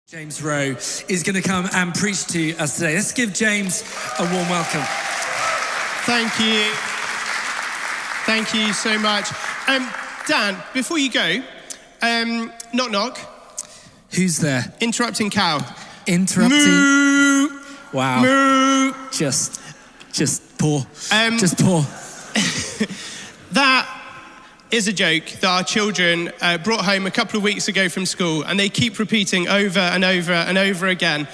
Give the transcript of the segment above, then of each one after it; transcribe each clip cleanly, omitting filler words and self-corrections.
James Rowe is going to come and preach to us today. Let's give James a warm welcome. Thank you. Thank you so much. Dan, before you go, knock knock. Who's there? Interrupting cow. Interrupting. Moo. Wow. Moo. Just poor. Just poor. That is a joke that our children brought home a couple of weeks ago from school, and they keep repeating over and over and over again.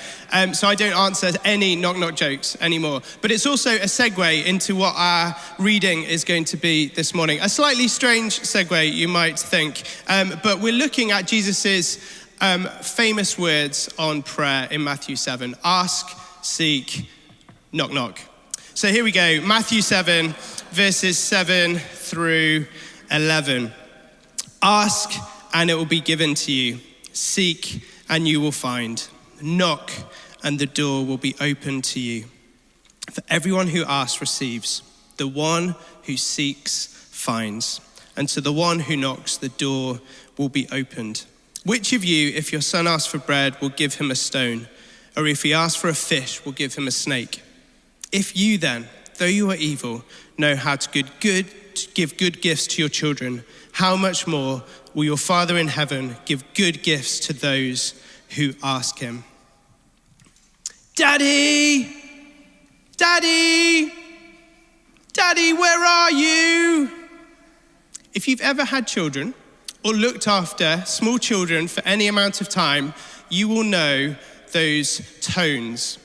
So I don't answer any knock-knock jokes anymore. But it's also a segue into what our reading is going to be this morning. A slightly strange segue, you might think. But we're looking at Jesus's famous words on prayer in Matthew 7. Ask, seek, knock, knock. So here we go. Matthew 7, verses 7 through 11. Ask and it will be given to you. Seek and you will find. Knock and the door will be opened to you. For everyone who asks receives. The one who seeks finds. And to the one who knocks, the door will be opened. Which of you, if your son asks for bread, will give him a stone? Or if he asks for a fish, will give him a snake? If you then, though you are evil, know how to give good gifts to your children, how much more will your Father in heaven give good gifts to those who ask him? Daddy! Daddy! Daddy, where are you? If you've ever had children or looked after small children for any amount of time, you will know those tones.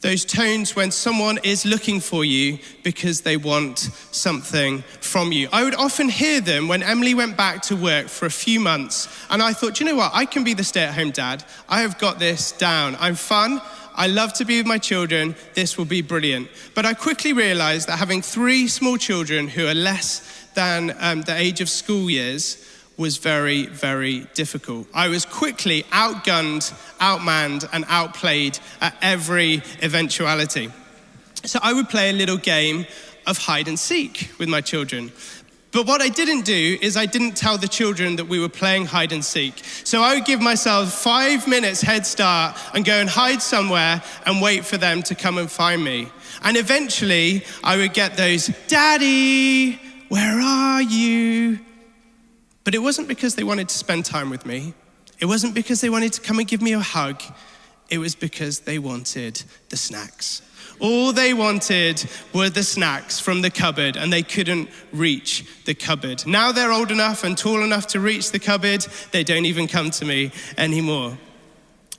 Those tones when someone is looking for you because they want something from you. I would often hear them when Emily went back to work for a few months, and I thought, you know what, I can be the stay-at-home dad. I have got this down. I'm fun. I love to be with my children. This will be brilliant. But I quickly realized that having 3 small children who are less than the age of school years was very, very difficult. I was quickly outgunned, outmanned, and outplayed at every eventuality. So I would play a little game of hide and seek with my children. But what I didn't do is I didn't tell the children that we were playing hide and seek. So I would give myself 5 minutes head start and go and hide somewhere and wait for them to come and find me. And eventually I would get those, Daddy, where are you? But it wasn't because they wanted to spend time with me. It wasn't because they wanted to come and give me a hug. It was because they wanted the snacks. All they wanted were the snacks from the cupboard, and they couldn't reach the cupboard. Now they're old enough and tall enough to reach the cupboard, they don't even come to me anymore.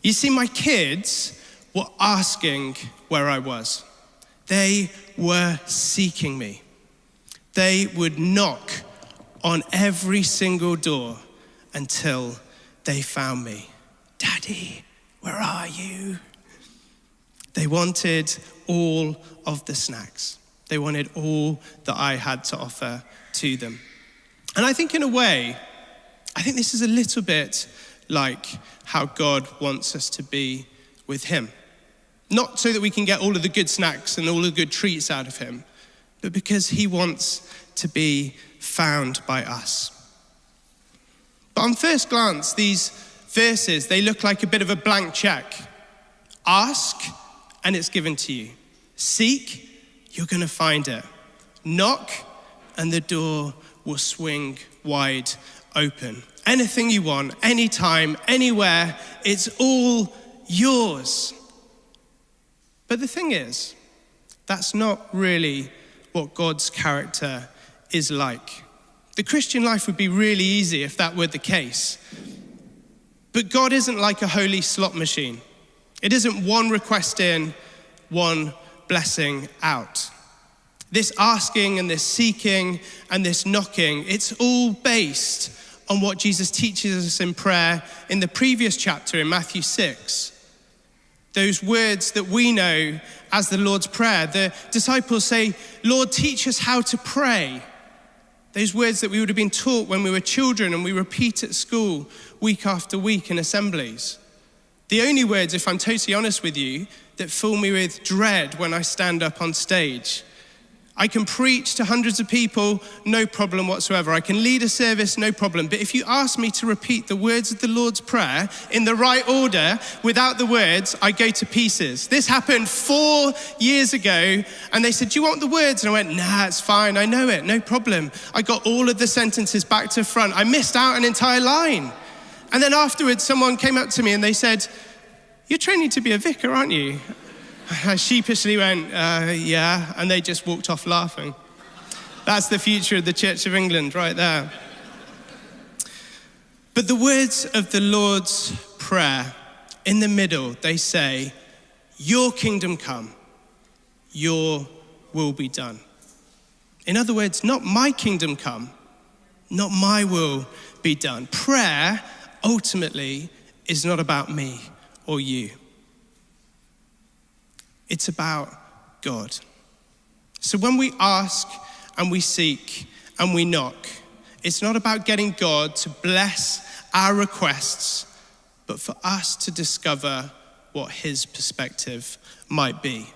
You see, my kids were asking where I was. They were seeking me. They would knock on every single door until they found me. Daddy, where are you? They wanted all of the snacks. They wanted all that I had to offer to them. And I think in a way, I think this is a little bit like how God wants us to be with him. Not so that we can get all of the good snacks and all the good treats out of him, but because he wants to be found by us. But on first glance, these verses, they look like a bit of a blank check. Ask, and it's given to you. Seek, you're going to find it. Knock, and the door will swing wide open. Anything you want, anytime, anywhere, it's all yours. But the thing is, that's not really what God's character is like. The Christian life would be really easy if that were the case. But God isn't like a holy slot machine. It isn't one request in, one blessing out. This asking and this seeking and this knocking, it's all based on what Jesus teaches us in prayer in the previous chapter in Matthew 6. Those words that we know as the Lord's Prayer. The disciples say, Lord, teach us how to pray. Those words that we would have been taught when we were children and we repeat at school week after week in assemblies. The only words, if I'm totally honest with you, that fill me with dread when I stand up on stage I can preach to hundreds of people, no problem whatsoever. I can lead a service, no problem. But if you ask me to repeat the words of the Lord's Prayer in the right order, without the words, I go to pieces. This happened 4 years ago, and they said, do you want the words? And I went, nah, it's fine, I know it, no problem. I got all of the sentences back to front. I missed out an entire line. And then afterwards, someone came up to me and they said, you're training to be a vicar, aren't you? I sheepishly went, yeah, and they just walked off laughing. That's the future of the Church of England right there. But the words of the Lord's Prayer, in the middle, they say, your kingdom come, your will be done. In other words, not my kingdom come, not my will be done. Prayer, ultimately, is not about me or you. It's about God. So when we ask and we seek and we knock, it's not about getting God to bless our requests, but for us to discover what his perspective might be.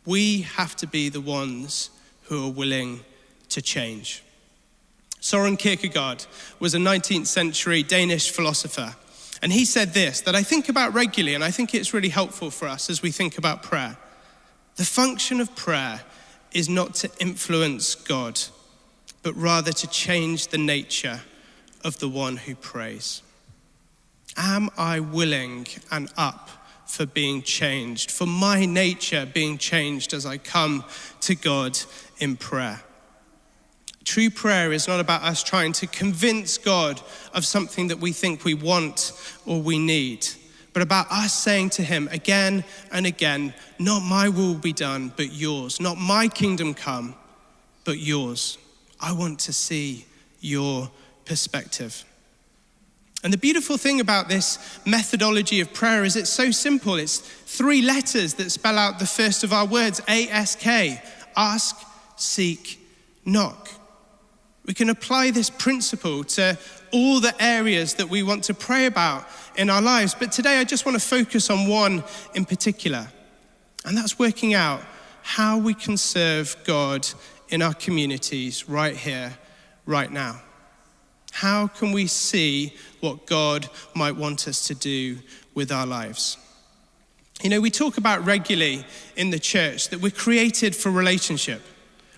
We have to be the ones who are willing to change. Søren Kierkegaard was a 19th century Danish philosopher. And he said this, that I think about regularly, and I think it's really helpful for us as we think about prayer. The function of prayer is not to influence God, but rather to change the nature of the one who prays. Am I willing and up for being changed, for my nature being changed as I come to God in prayer? True prayer is not about us trying to convince God of something that we think we want or we need, but about us saying to him again and again, not my will be done, but yours. Not my kingdom come, but yours. I want to see your perspective. And the beautiful thing about this methodology of prayer is it's so simple. It's 3 letters that spell out the first of our words, A-S-K, ask, seek, knock. We can apply this principle to all the areas that we want to pray about in our lives. But today I just want to focus on one in particular. And that's working out how we can serve God in our communities right here, right now. How can we see what God might want us to do with our lives? You know, we talk about regularly in the church that we're created for relationship.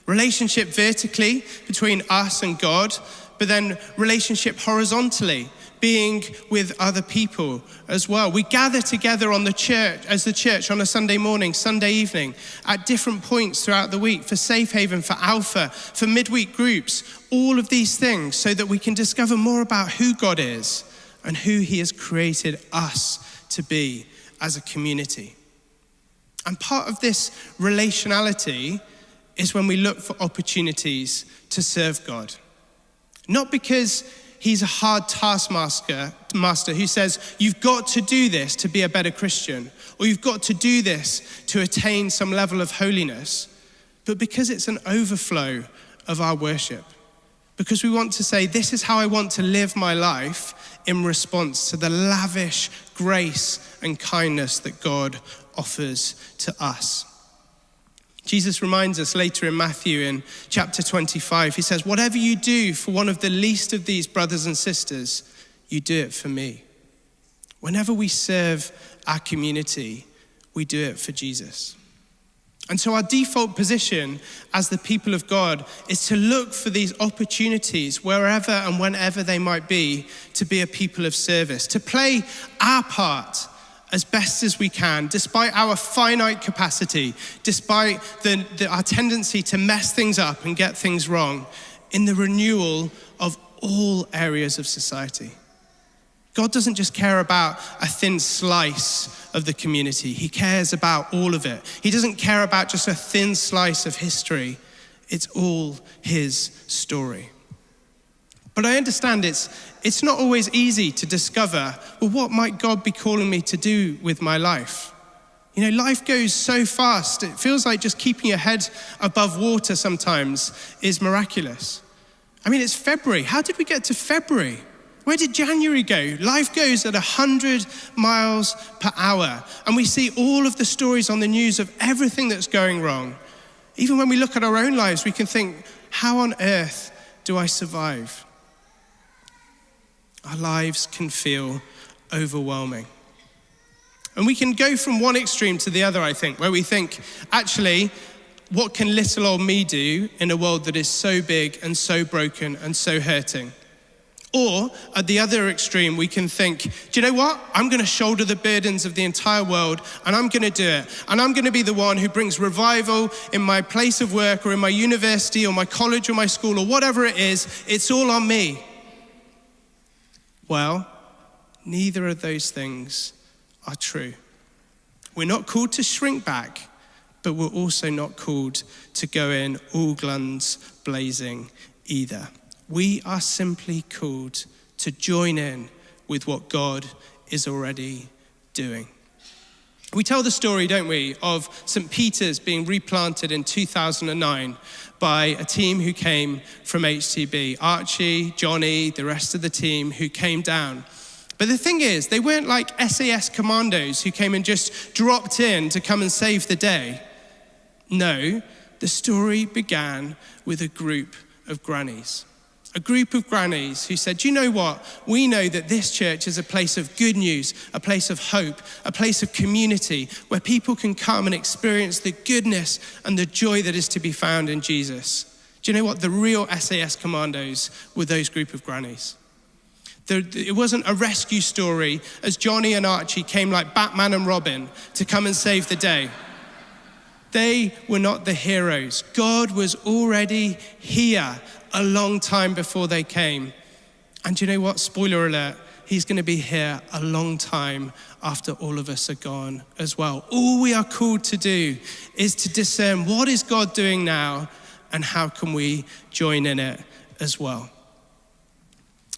Relationship vertically between us and God, but then relationship horizontally, being with other people as well. We gather together on the church, as the church on a Sunday morning, Sunday evening, at different points throughout the week, for Safe Haven, for Alpha, for midweek groups, all of these things so that we can discover more about who God is and who he has created us to be as a community. And part of this relationality is when we look for opportunities to serve God. Not because he's a hard taskmaster who says, you've got to do this to be a better Christian, or you've got to do this to attain some level of holiness, but because it's an overflow of our worship. Because we want to say, this is how I want to live my life in response to the lavish grace and kindness that God offers to us. Jesus reminds us later in Matthew in chapter 25, he says, whatever you do for one of the least of these brothers and sisters, you do it for me. Whenever we serve our community, we do it for Jesus. And so our default position as the people of God is to look for these opportunities wherever and whenever they might be to be a people of service, to play our part as best as we can, despite our finite capacity, despite our tendency to mess things up and get things wrong, in the renewal of all areas of society. God doesn't just care about a thin slice of the community. He cares about all of it. He doesn't care about just a thin slice of history. It's all his story. But I understand it's not always easy to discover, well, what might God be calling me to do with my life? You know, life goes so fast. It feels like just keeping your head above water sometimes is miraculous. I mean, it's February. How did we get to February? Where did January go? Life goes at 100 miles per hour. And we see all of the stories on the news of everything that's going wrong. Even when we look at our own lives, we can think, how on earth do I survive? Our lives can feel overwhelming. And we can go from one extreme to the other, I think, where we think, actually, what can little old me do in a world that is so big and so broken and so hurting? Or at the other extreme, we can think, do you know what? I'm going to shoulder the burdens of the entire world, and I'm going to do it. And I'm going to be the one who brings revival in my place of work or in my university or my college or my school or whatever it is. It's all on me. Well, neither of those things are true. We're not called to shrink back, but we're also not called to go in all guns blazing either. We are simply called to join in with what God is already doing. We tell the story, don't we, of St. Peter's being replanted in 2009 by a team who came from HTB. Archie, Johnny, the rest of the team who came down. But the thing is, they weren't like SAS commandos who came and just dropped in to come and save the day. No, the story began with a group of grannies. A group of grannies who said, you know what? We know that this church is a place of good news, a place of hope, a place of community where people can come and experience the goodness and the joy that is to be found in Jesus. Do you know what? The real SAS commandos were those group of grannies. It wasn't a rescue story as Johnny and Archie came like Batman and Robin to come and save the day. They were not the heroes. God was already here a long time before they came. And you know what? Spoiler alert, he's going to be here a long time after all of us are gone as well. All we are called to do is to discern what is God doing now and how can we join in it as well.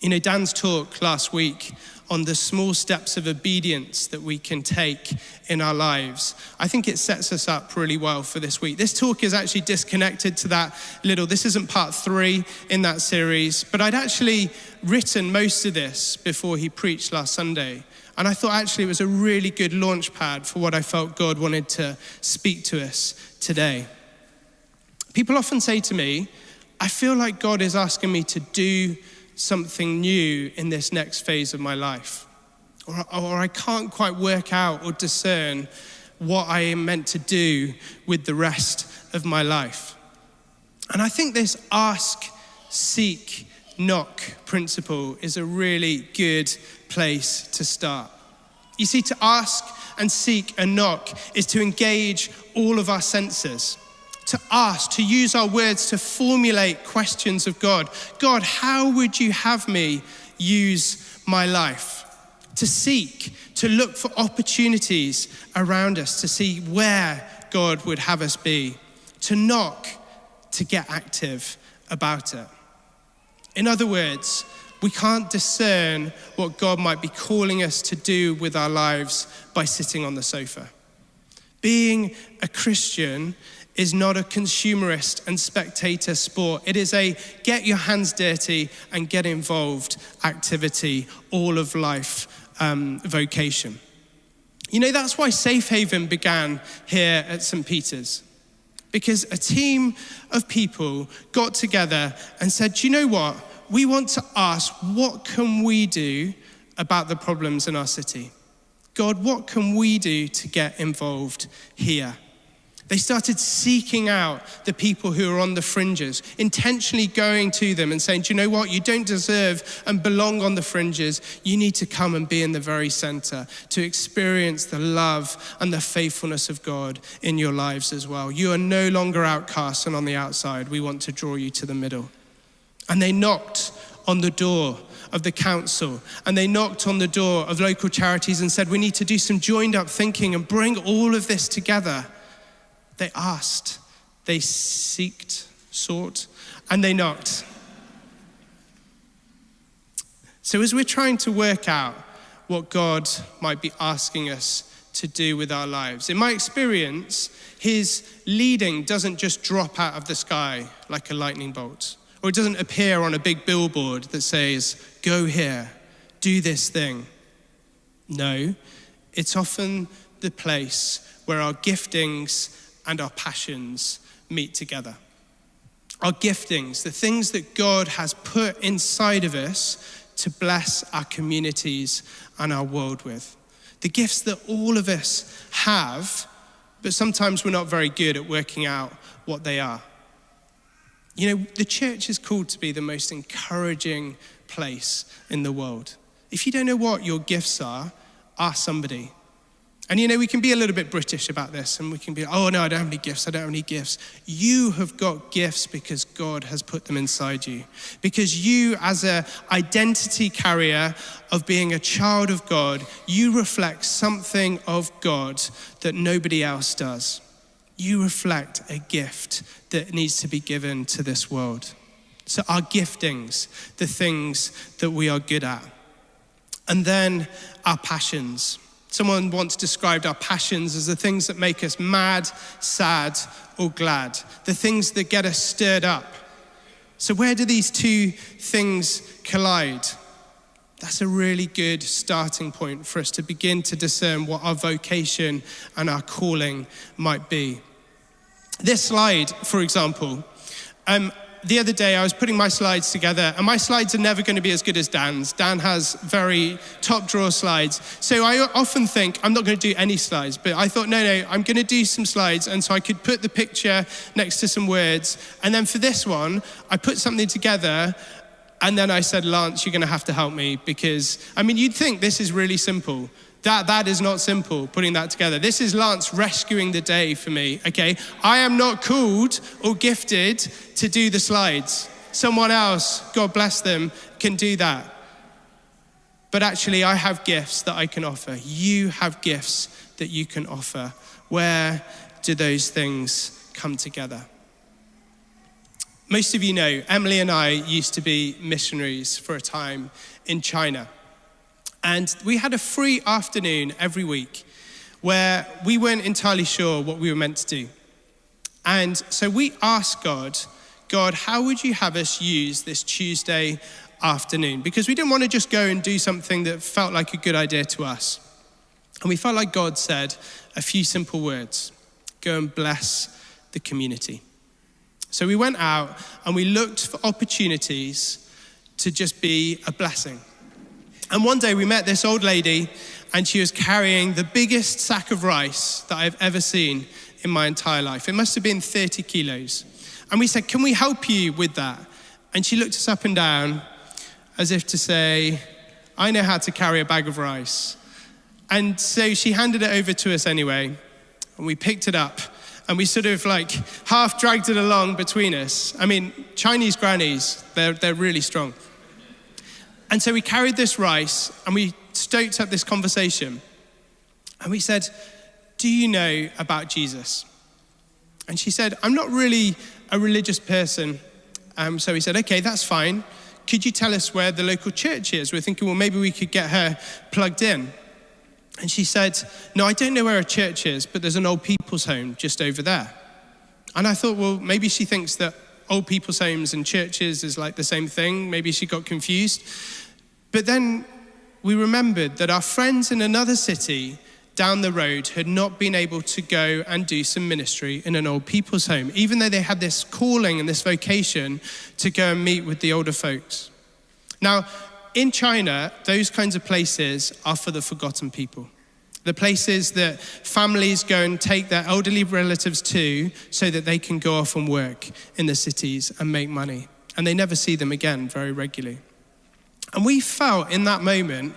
You know, Dan's talk last week on the small steps of obedience that we can take in our lives, I think it sets us up really well for this week. This talk is actually disconnected to that little, this isn't part 3 in that series, but I'd actually written most of this before he preached last Sunday. And I thought actually it was a really good launch pad for what I felt God wanted to speak to us today. People often say to me, I feel like God is asking me to do something new in this next phase of my life. Or I can't quite work out or discern what I am meant to do with the rest of my life. And I think this ask, seek, knock principle is a really good place to start. You see, to ask and seek and knock is to engage all of our senses. To ask, to use our words to formulate questions of God. God, how would you have me use my life? To seek, to look for opportunities around us, to see where God would have us be. To knock, to get active about it. In other words, we can't discern what God might be calling us to do with our lives by sitting on the sofa. Being a Christian is not a consumerist and spectator sport. It is a get your hands dirty and get involved activity, all of life vocation. You know, that's why Safe Haven began here at St. Peter's. Because a team of people got together and said, do you know what? We want to ask, what can we do about the problems in our city? God, what can we do to get involved here? They started seeking out the people who are on the fringes, intentionally going to them and saying, do you know what? You don't deserve and belong on the fringes. You need to come and be in the very center to experience the love and the faithfulness of God in your lives as well. You are no longer outcasts and on the outside. We want to draw you to the middle. And they knocked on the door of the council, and they knocked on the door of local charities and said, we need to do some joined up thinking and bring all of this together. They asked, they sought, and they knocked. So as we're trying to work out what God might be asking us to do with our lives, in my experience, his leading doesn't just drop out of the sky like a lightning bolt, or it doesn't appear on a big billboard that says, go here, do this thing. No, it's often the place where our giftings and our passions meet together. Our giftings, the things that God has put inside of us to bless our communities and our world with. The gifts that all of us have, but sometimes we're not very good at working out what they are. You know, the church is called to be the most encouraging place in the world. If you don't know what your gifts are, ask somebody. And you know, we can be a little bit British about this, and we can be, oh no, I don't have any gifts, I don't have any gifts. You have got gifts because God has put them inside you. Because you, as an identity carrier of being a child of God, you reflect something of God that nobody else does. You reflect a gift that needs to be given to this world. So our giftings, the things that we are good at. And then our passions. Someone once described our passions as the things that make us mad, sad, or glad. The things that get us stirred up. So where do these two things collide? That's a really good starting point for us to begin to discern what our vocation and our calling might be. This slide, for example, the other day I was putting my slides together, and my slides are never going to be as good as Dan's. Dan has very top drawer slides. So I often think I'm not going to do any slides, but I thought, no, I'm going to do some slides, and so I could put the picture next to some words. And then for this one, I put something together, and then I said, Lance, you're going to have to help me, because, I mean, you'd think this is really simple. That is not simple, putting that together. This is Lance rescuing the day for me, okay? I am not called or gifted to do the slides. Someone else, God bless them, can do that. But actually, I have gifts that I can offer. You have gifts that you can offer. Where do those things come together? Most of you know, Emily and I used to be missionaries for a time in China. And we had a free afternoon every week where we weren't entirely sure what we were meant to do. And so we asked God, how would you have us use this Tuesday afternoon? Because we didn't want to just go and do something that felt like a good idea to us. And we felt like God said a few simple words: go and bless the community. So we went out and we looked for opportunities to just be a blessing. And one day we met this old lady, and she was carrying the biggest sack of rice that I've ever seen in my entire life. It must have been 30 kilos. And we said, can we help you with that? And she looked us up and down as if to say, I know how to carry a bag of rice. And so she handed it over to us anyway, and we picked it up, and we sort of like half dragged it along between us. I mean, Chinese grannies, they're really strong. And so we carried this rice and we stoked up this conversation. And we said, do you know about Jesus? And she said, I'm not really a religious person. So we said, okay, that's fine. Could you tell us where the local church is? We're thinking, well, maybe we could get her plugged in. And she said, no, I don't know where a church is, but there's an old people's home just over there. And I thought, well, maybe she thinks that old people's homes and churches is like the same thing. Maybe she got confused. But then we remembered that our friends in another city down the road had not been able to go and do some ministry in an old people's home, even though they had this calling and this vocation to go and meet with the older folks. Now, in China, those kinds of places are for the forgotten people. The places that families go and take their elderly relatives to so that they can go off and work in the cities and make money. And they never see them again very regularly. And we felt in that moment,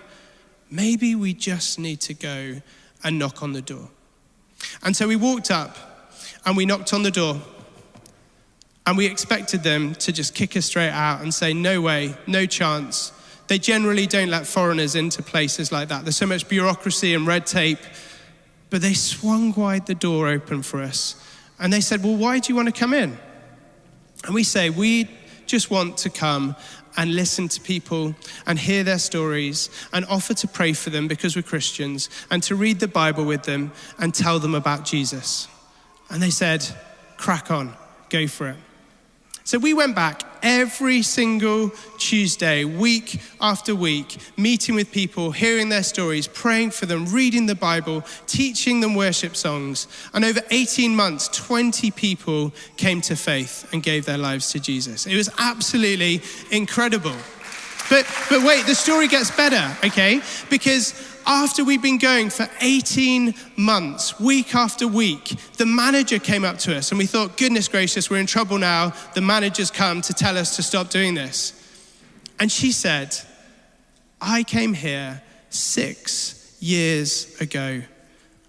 maybe we just need to go and knock on the door. And so we walked up and we knocked on the door, and we expected them to just kick us straight out and say, no way, no chance. They generally don't let foreigners into places like that. There's so much bureaucracy and red tape. But they swung wide the door open for us. And they said, well, why do you want to come in? And we say, we just want to come and listen to people and hear their stories and offer to pray for them because we're Christians, and to read the Bible with them and tell them about Jesus. And they said, crack on, go for it. So we went back every single Tuesday, week after week, meeting with people, hearing their stories, praying for them, reading the Bible, teaching them worship songs. And over 18 months, 20 people came to faith and gave their lives to Jesus. It was absolutely incredible. But wait, the story gets better, okay? Because after we'd been going for 18 months, week after week, the manager came up to us and we thought, goodness gracious, we're in trouble now. The manager's come to tell us to stop doing this. And she said, I came here 6 years ago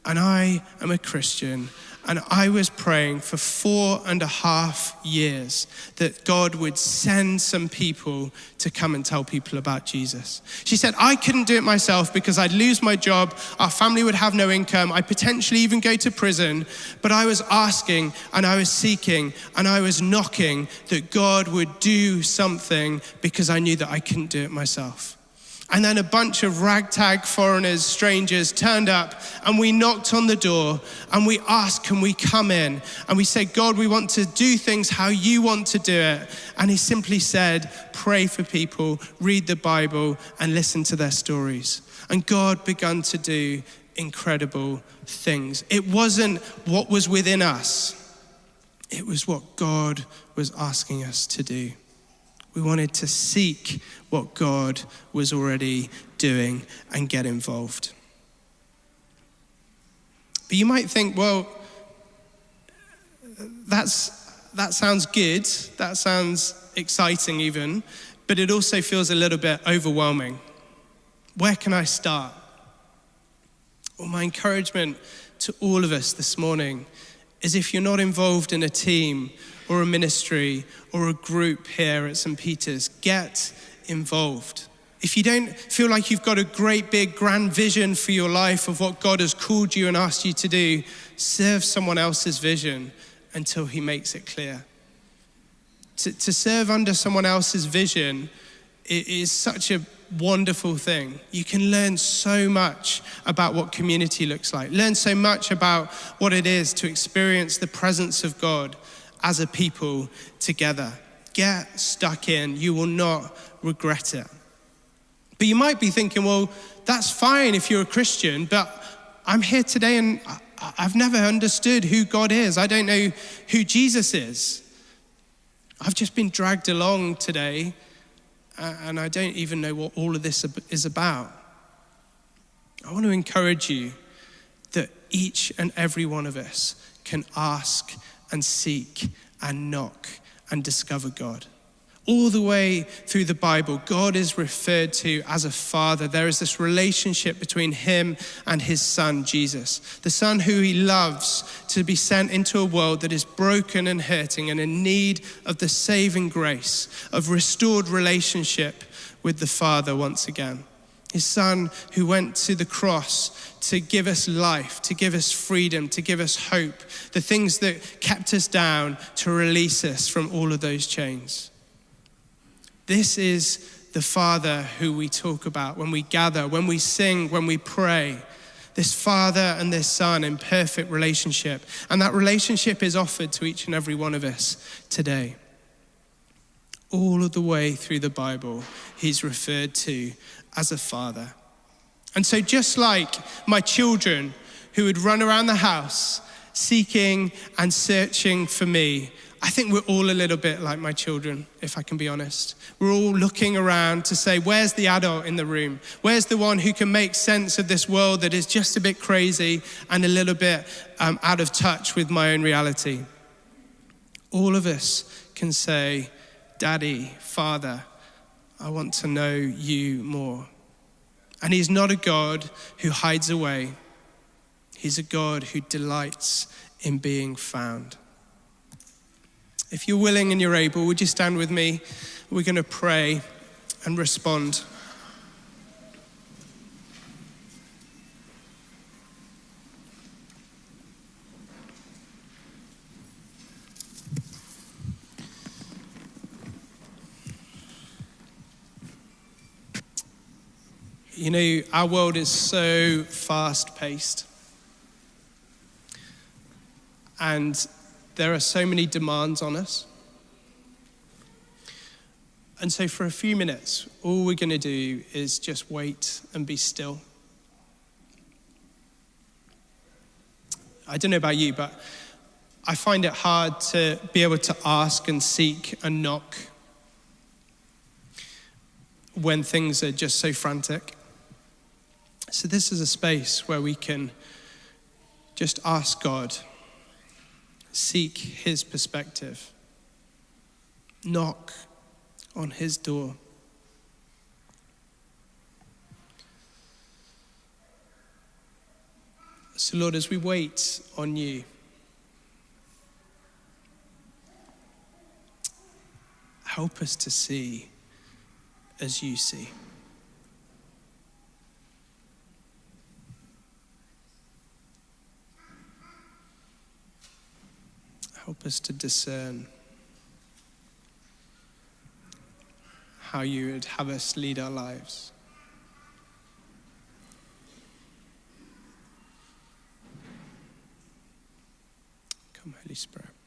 and I am a Christian. And I was praying for 4.5 years that God would send some people to come and tell people about Jesus. She said, I couldn't do it myself because I'd lose my job, our family would have no income, I'd potentially even go to prison. But I was asking and I was seeking and I was knocking that God would do something because I knew that I couldn't do it myself. And then a bunch of ragtag foreigners, strangers turned up and we knocked on the door and we asked, can we come in? And we said, God, we want to do things how you want to do it. And he simply said, pray for people, read the Bible and listen to their stories. And God began to do incredible things. It wasn't what was within us. It was what God was asking us to do. We wanted to seek what God was already doing and get involved. But you might think, well, that sounds good, that sounds exciting even, but it also feels a little bit overwhelming. Where can I start? Well, my encouragement to all of us this morning is if you're not involved in a team or a ministry or a group here at St. Peter's, get involved. If you don't feel like you've got a great big grand vision for your life of what God has called you and asked you to do, serve someone else's vision until he makes it clear. To serve under someone else's vision is such a wonderful thing. You can learn so much about what community looks like, learn so much about what it is to experience the presence of God as a people together. Get stuck in. You will not regret it. But you might be thinking, well, that's fine if you're a Christian, but I'm here today and I've never understood who God is. I don't know who Jesus is. I've just been dragged along today and I don't even know what all of this is about. I want to encourage you that each and every one of us can ask and seek and knock and discover God. All the way through the Bible, God is referred to as a father. There is this relationship between him and his son, Jesus, the son who he loves to be sent into a world that is broken and hurting and in need of the saving grace of restored relationship with the Father once again. His son who went to the cross to give us life, to give us freedom, to give us hope, the things that kept us down, to release us from all of those chains. This is the Father who we talk about when we gather, when we sing, when we pray. This Father and this Son in perfect relationship. And that relationship is offered to each and every one of us today. All of the way through the Bible, he's referred to as a father. And so just like my children who would run around the house seeking and searching for me, I think we're all a little bit like my children, if I can be honest. We're all looking around to say, where's the adult in the room? Where's the one who can make sense of this world that is just a bit crazy and a little bit out of touch with my own reality? All of us can say, Daddy, Father, I want to know you more. And he's not a God who hides away. He's a God who delights in being found. If you're willing and you're able, would you stand with me? We're going to pray and respond. You know, our world is so fast-paced. And there are so many demands on us. And so for a few minutes, all we're going to do is just wait and be still. I don't know about you, but I find it hard to be able to ask and seek and knock when things are just so frantic. So this is a space where we can just ask God, seek his perspective, knock on his door. So Lord, as we wait on you, help us to see as you see. Help us to discern how you would have us lead our lives. Come, Holy Spirit.